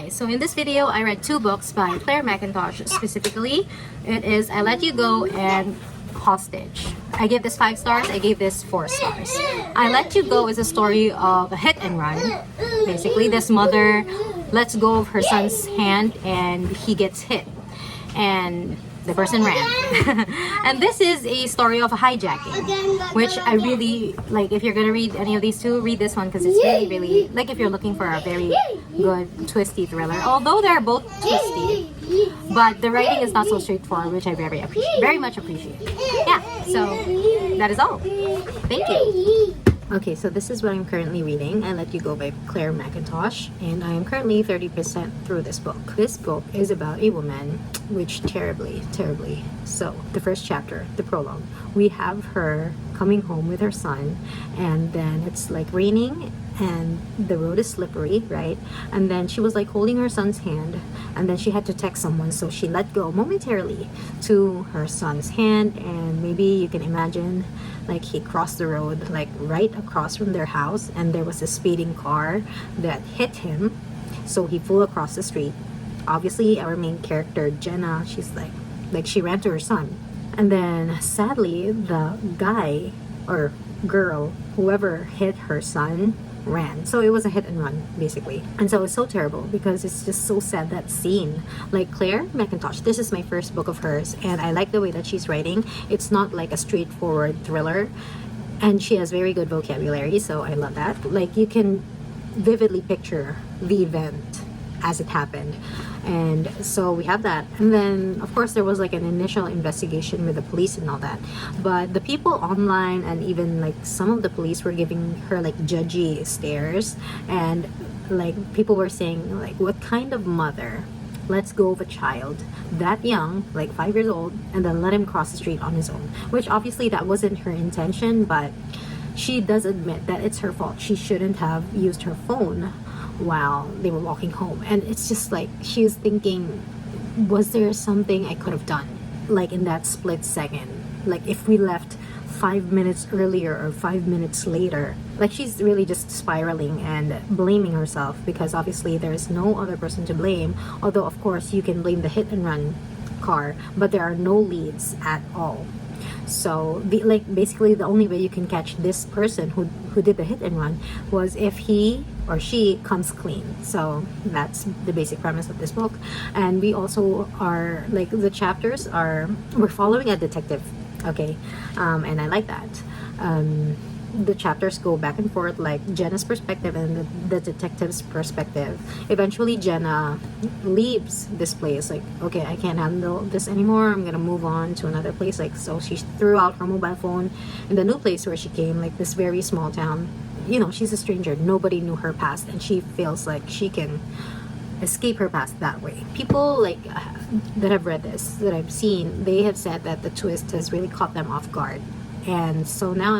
guys, so in this video I read two books by Clare Mackintosh. Specifically, it is I Let You Go and Hostage. I gave this 5 stars, I gave this 4 stars. I Let You Go is a story of a hit and run. Basically, this mother lets go of her son's hand and he gets hit and the person ran. And this is a story of a hijacking, which I really like. If you're gonna read any of these two, read this one because it's really like if you're looking for a very good twisty thriller, although they're both twisty, but the writing is not so straightforward, which I very much appreciate. Yeah, so that is all. Thank you. Okay, so this is what I'm currently reading. I Let You Go by Clare Mackintosh, and I am currently 30% through this book. This book is about a woman, which terribly. So, the first chapter, the prologue, we have her coming home with her son, and then it's like raining and the road is slippery, right? And then she was like holding her son's hand, and then she had to text someone, so she let go momentarily to her son's hand, and maybe you can imagine like he crossed the road like right across from their house, and there was a speeding car that hit him, so he flew across the street. Obviously our main character Jenna, she's like she ran to her son, and then sadly the guy or girl, whoever hit her son, ran. So it was a hit and run basically, and so it's so terrible because it's just so sad, that scene. Like Clare Mackintosh, this is my first book of hers, and I like the way that she's writing. It's not like a straightforward thriller, and she has very good vocabulary, so I love that. Like you can vividly picture the event as it happened, and so we have that. And then of course there was like an initial investigation with the police and all that, but the people online and even like some of the police were giving her like judgy stares, and like people were saying like, what kind of mother lets go of a child that young, like 5 years old, and then let him cross the street on his own? Which obviously that wasn't her intention, but she does admit that it's her fault. She shouldn't have used her phone while they were walking home. And it's just like she's thinking, was there something I could have done like in that split second, like if we left 5 minutes earlier or 5 minutes later? Like she's really just spiraling and blaming herself, because obviously there is no other person to blame, although of course you can blame the hit and run car, but there are no leads at all. So basically the only way you can catch this person who did the hit and run was if he or she comes clean. So that's the basic premise of this book. And we also are like, the chapters are, we're following a detective, okay, and I like that. The chapters go back and forth, like Jenna's perspective and the detective's perspective. Eventually Jenna leaves this place, like, okay, I can't handle this anymore, I'm gonna move on to another place. Like, so she threw out her mobile phone in the new place where she came, like this very small town. You know, she's a stranger, nobody knew her past, and she feels like she can escape her past that way. People like that have read this, that I've seen, they have said that the twist has really caught them off guard. And so now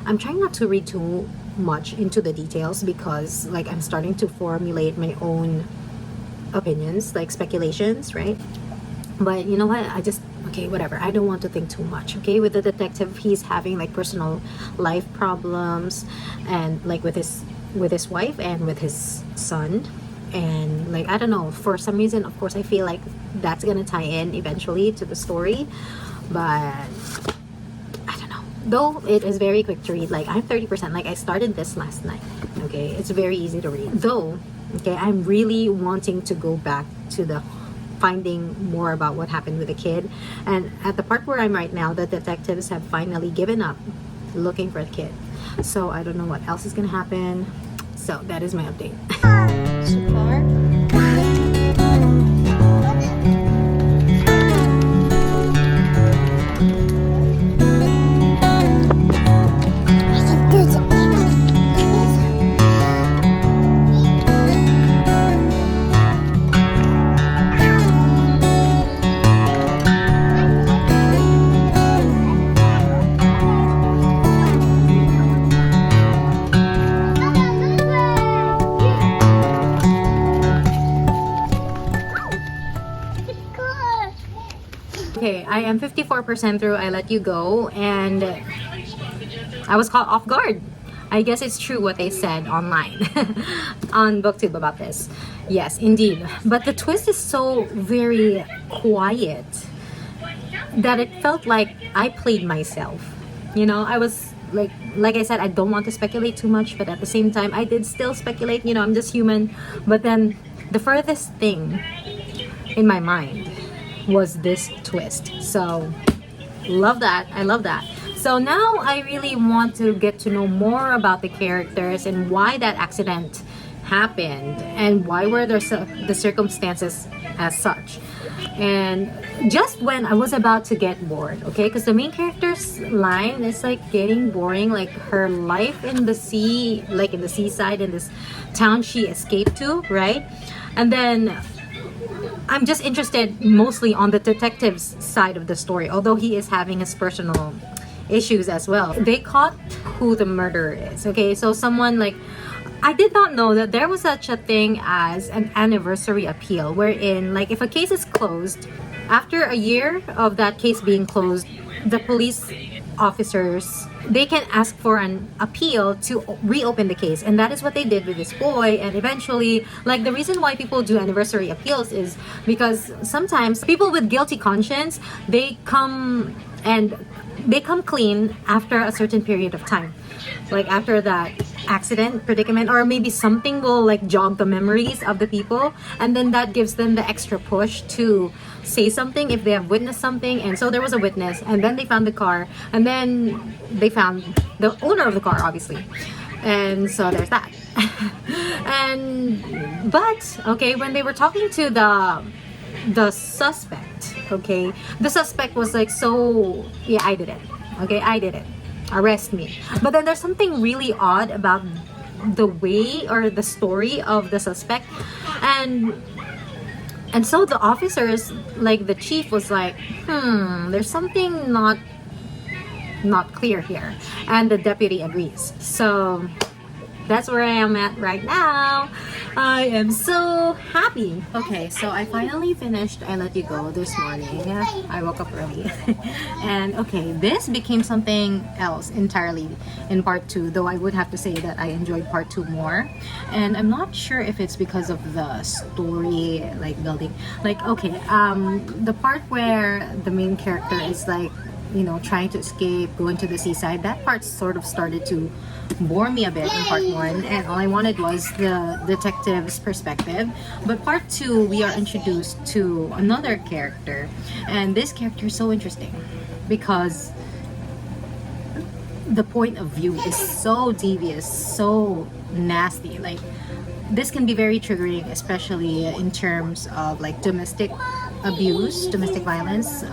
I'm trying not to read too much into the details, because like I'm starting to formulate my own opinions, like speculations, right? But you know what, okay, whatever, I don't want to think too much. Okay, with the detective, he's having like personal life problems, and like with his wife and with his son, and like I don't know, for some reason, of course I feel like that's gonna tie in eventually to the story, but though it is very quick to read. Like I'm 30%, like I started this last night. Okay, it's very easy to read, though. Okay, I'm really wanting to go back to the finding more about what happened with the kid, and at the part where I'm right now, the detectives have finally given up looking for the kid. So I don't know what else is gonna happen. So that is my update. So far, okay, I am 54% through I Let You Go, and I was caught off guard I guess it's true what they said online on BookTube about this. Yes, indeed. But the twist is so very quiet that it felt like I played myself. You know, I was like I said, I don't want to speculate too much, but at the same time, I did still speculate. You know, I'm just human. But then the furthest thing in my mind was this twist. So love that. I love that. So now I really want to get to know more about the characters and why that accident happened and why were the circumstances as such. And just when I was about to get bored, okay, because the main character's line is like getting boring, like her life in the sea, like in the seaside in this town she escaped to, right? And then I'm just interested mostly on the detective's side of the story, although he is having his personal issues as well. They caught who the murderer is, okay? So someone like, I did not know that there was such a thing as an anniversary appeal, wherein like if a case is closed, after a year of that case being closed, the police officers, they can ask for an appeal to reopen the case, and that is what they did with this boy. And eventually, like, the reason why people do anniversary appeals is because sometimes people with guilty conscience, they come clean after a certain period of time, like after that accident, predicament, or maybe something will like jog the memories of the people, and then that gives them the extra push to say something if they have witnessed something. And so there was a witness, and then they found the car, and then they found the owner of the car, obviously. And so there's that. But okay, when they were talking to the suspect, okay, the suspect was like, so yeah, I did it, okay, I did it, arrest me. But then there's something really odd about the way or the story of the suspect. And so the officers, like the chief was like, there's something not clear here, and the deputy agrees. So that's where I am at right now. I am so happy. Okay, so I finally finished I Let You Go this morning. I woke up early. And okay, this became something else entirely in part 2, though I would have to say that I enjoyed part 2 more. And I'm not sure if it's because of the story, like building. Like, okay, the part where the main character is like, you know, trying to escape, going to the seaside, that part sort of started to bore me a bit in part 1, and all I wanted was the detective's perspective. But part 2, we are introduced to another character, and this character is so interesting because the point of view is so devious, so nasty. Like, this can be very triggering, especially in terms of like domestic abuse, domestic violence.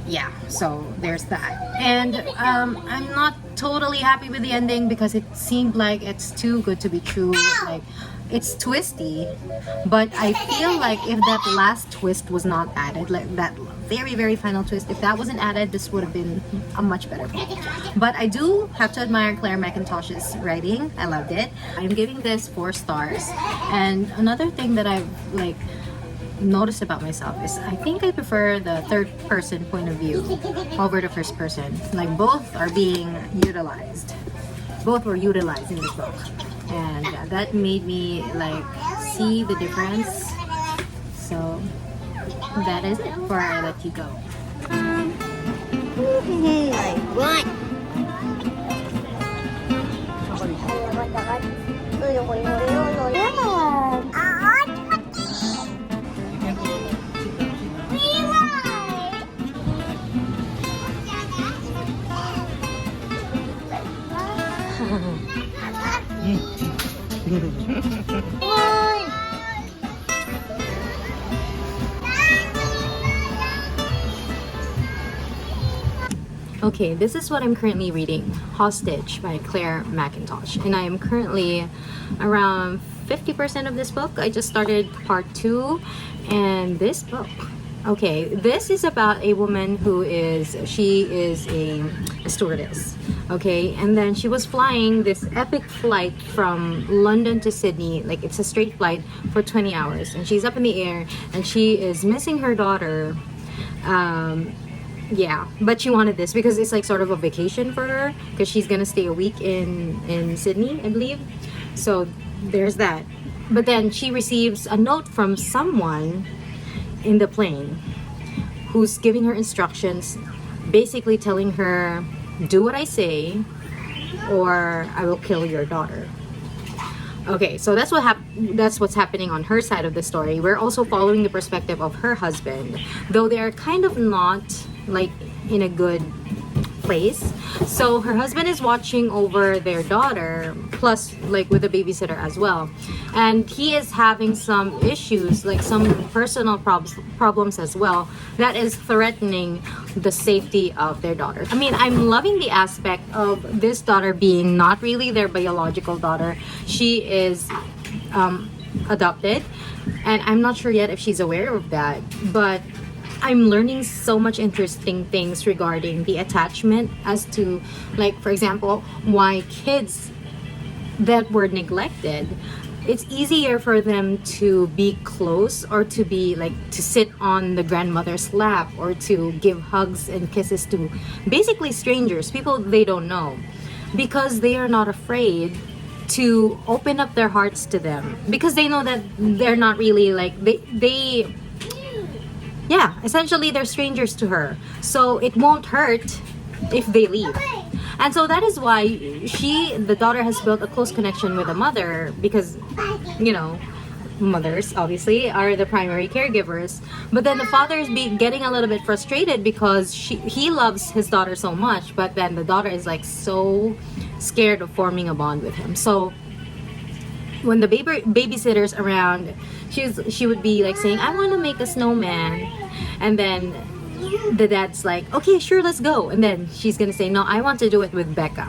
Yeah, so there's that. And I'm not totally happy with the ending because it seemed like it's too good to be true. Like, it's twisty, but I feel like if that last twist was not added, like that very, very final twist, if that wasn't added, this would have been a much better book. But I do have to admire Clare Mackintosh's writing. I loved it. I'm giving this 4 stars. And another thing that I've like noticed about myself is I think I prefer the third person point of view over the first person. Like, both are being utilized. Both were utilized in this book, and that made me like see the difference. So that is it for I Let You Go. What? Okay, this is what I'm currently reading, Hostage by Clare Mackintosh, and I am currently around 50% of this book. I just started part 2, and this book, okay, this is about a woman who is a stewardess, okay, and then she was flying this epic flight from London to Sydney, like it's a straight flight for 20 hours, and she's up in the air, and she is missing her daughter, Yeah, but she wanted this because it's like sort of a vacation for her, because she's gonna stay a week in Sydney, I believe. So there's that. But then she receives a note from someone in the plane who's giving her instructions, basically telling her, do what I say or I will kill your daughter. Okay, so that's what's happening on her side of the story. We're also following the perspective of her husband, though they're kind of not like in a good place. So her husband is watching over their daughter, plus like with a babysitter as well, and he is having some issues, like some personal problems as well, that is threatening the safety of their daughter. I mean, I'm loving the aspect of this daughter being not really their biological daughter. She is adopted, and I'm not sure yet if she's aware of that, but I'm learning so much interesting things regarding the attachment, as to, like, for example, why kids that were neglected, it's easier for them to be close, or to be like to sit on the grandmother's lap, or to give hugs and kisses to basically strangers, people they don't know, because they are not afraid to open up their hearts to them, because they know that they're not really like they yeah, essentially they're strangers to her, so it won't hurt if they leave. And so that is why the daughter has built a close connection with the mother, because, you know, mothers obviously are the primary caregivers. But then the father is getting a little bit frustrated because he loves his daughter so much, but then the daughter is like so scared of forming a bond with him. So when the babysitter's around, she would be like saying, I want to make a snowman, and then the dad's like, okay, sure, let's go, and then she's gonna say, no, I want to do it with Becca.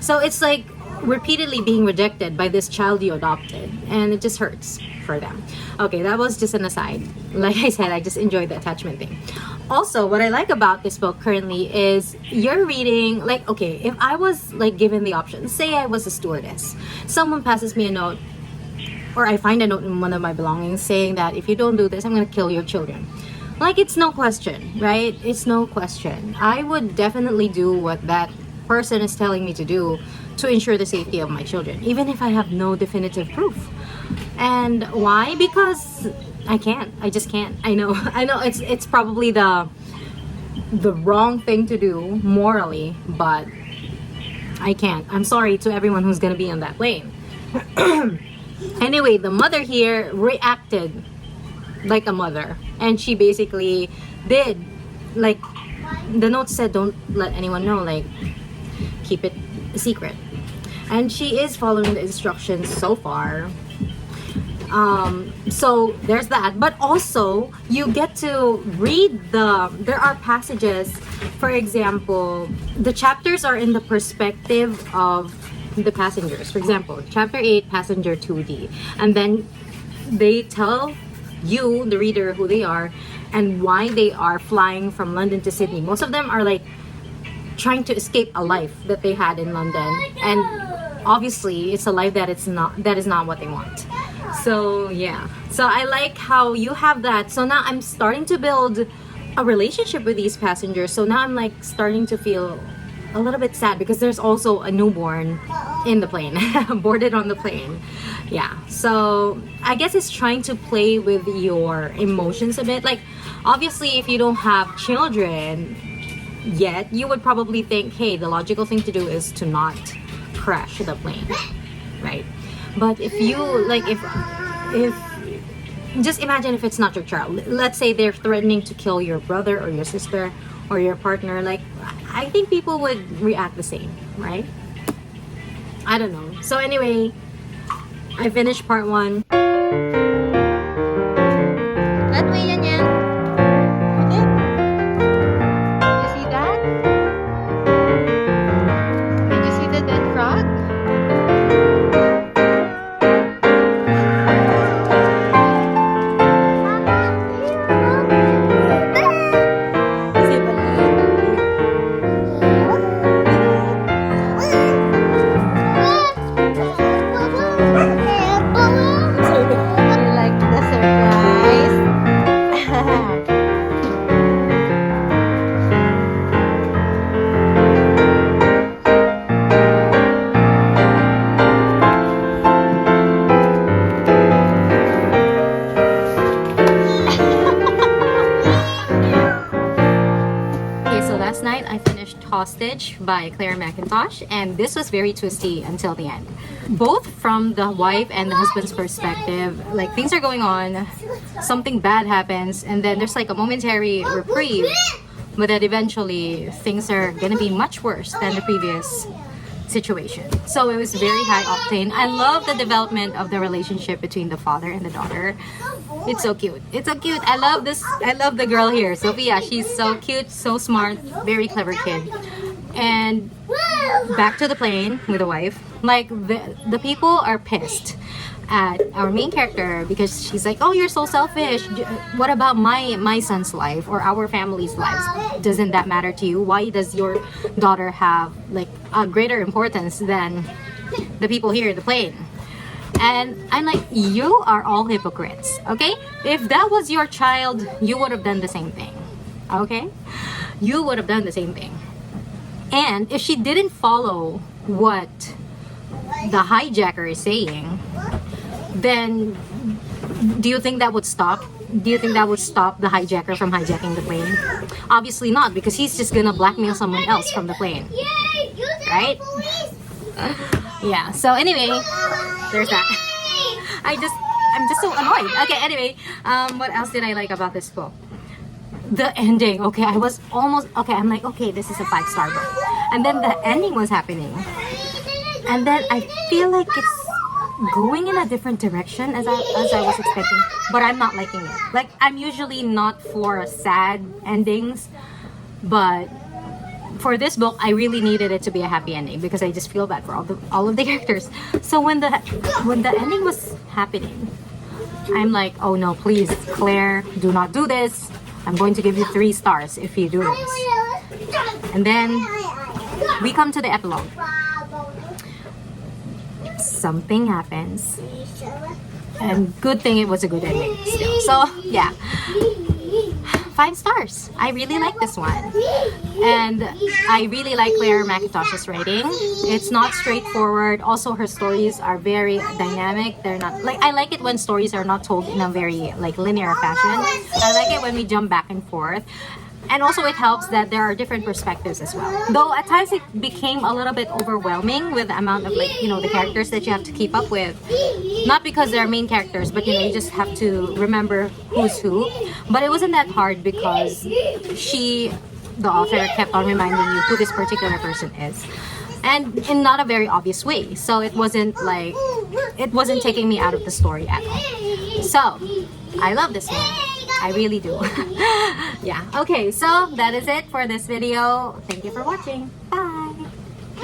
So it's like repeatedly being rejected by this child you adopted, and it just hurts for them. Okay, that was just an aside. Like I said, I just enjoyed the attachment thing. Also, what I like about this book currently is you're reading, like, okay, if I was like given the option, say I was a stewardess, someone passes me a note, or I find a note in one of my belongings saying that if you don't do this, I'm gonna kill your children. Like, it's no question, right? It's no question. I would definitely do what that person is telling me to do to ensure the safety of my children, even if I have no definitive proof. And why? Because I can't. I just can't. I know it's probably the wrong thing to do morally, but I can't. I'm sorry to everyone who's gonna be on that plane. Anyway, the mother here reacted like a mother, and she basically did, like, the note said, don't let anyone know, like, keep it a secret, and she is following the instructions so far. So there's that, but also you get to read there are passages, for example, the chapters are in the perspective of the passengers. For example, chapter 8, passenger 2D, and then they tell you, the reader, who they are and why they are flying from London to Sydney. Most of them are like trying to escape a life that they had in London, and obviously it's a life that is not what they want. So yeah, so I like how you have that. So now I'm starting to build a relationship with these passengers. So now I'm like starting to feel a little bit sad, because there's also a newborn in the plane, boarded on the plane. Yeah, so I guess it's trying to play with your emotions a bit. Like, obviously if you don't have children yet, you would probably think, hey, the logical thing to do is to not crash the plane, right? But if you like, if just imagine if it's not your child. Let's say they're threatening to kill your brother or your sister or your partner, like, I think people would react the same, right? I don't know. So anyway, I finished part 1. That way, yan yan. You see that? Did you see the dead frog? Hostage by Clare Mackintosh, and this was very twisty until the end. Both from the wife and the husband's perspective, like things are going on, something bad happens, and then there's like a momentary reprieve, but then eventually things are gonna be much worse than the previous situation. So it was very high octane. I love the development of the relationship between the father and the daughter. It's so cute. It's so cute. I love this. I love the girl here, Sophia. She's so cute, so smart, very clever kid. And back to the plane with the wife. Like the people are pissed at our main character because she's like, oh, you're so selfish. What about my son's life or our family's lives? Doesn't that matter to you? Why does your daughter have like a greater importance than the people here in the plane? And I'm like, you are all hypocrites, okay? If that was your child, you would have done the same thing, okay? You would have done the same thing. And if she didn't follow what the hijacker is saying, then do you think that would stop? Do you think that would stop the hijacker from hijacking the plane? Obviously not, because he's just gonna blackmail someone else from the plane, right? Yeah, so anyway, there's that. I'm just so annoyed. Okay, anyway, what else did I like about this book? The ending. Okay, I was almost, okay, I'm like, okay, this is a 5-star book. And then the ending was happening. And then I feel like it's going in a different direction as I was expecting, but I'm not liking it. Like, I'm usually not for sad endings, but for this book I really needed it to be a happy ending because I just feel bad for all of the characters. So when the ending was happening, I'm like, oh no, please Claire, do not do this. I'm going to give you 3 stars if you do this. And then we come to the epilogue. Something happens, and good thing it was a good ending still. So yeah, 5 stars. I really like this one, and I really like Clare Mackintosh's writing. It's not straightforward. Also, her stories are very dynamic. They're not like, I like it when stories are not told in a very like linear fashion. I like it when we jump back and forth. And also it helps that there are different perspectives as well. Though at times it became a little bit overwhelming with the amount of like, you know, the characters that you have to keep up with. Not because they're main characters, but you know, you just have to remember who's who. But it wasn't that hard because the author kept on reminding you who this particular person is. And in not a very obvious way. So it wasn't taking me out of the story at all. So I love this one. I really do. Yeah. Okay, so that is it for this video. Thank you for watching. Bye.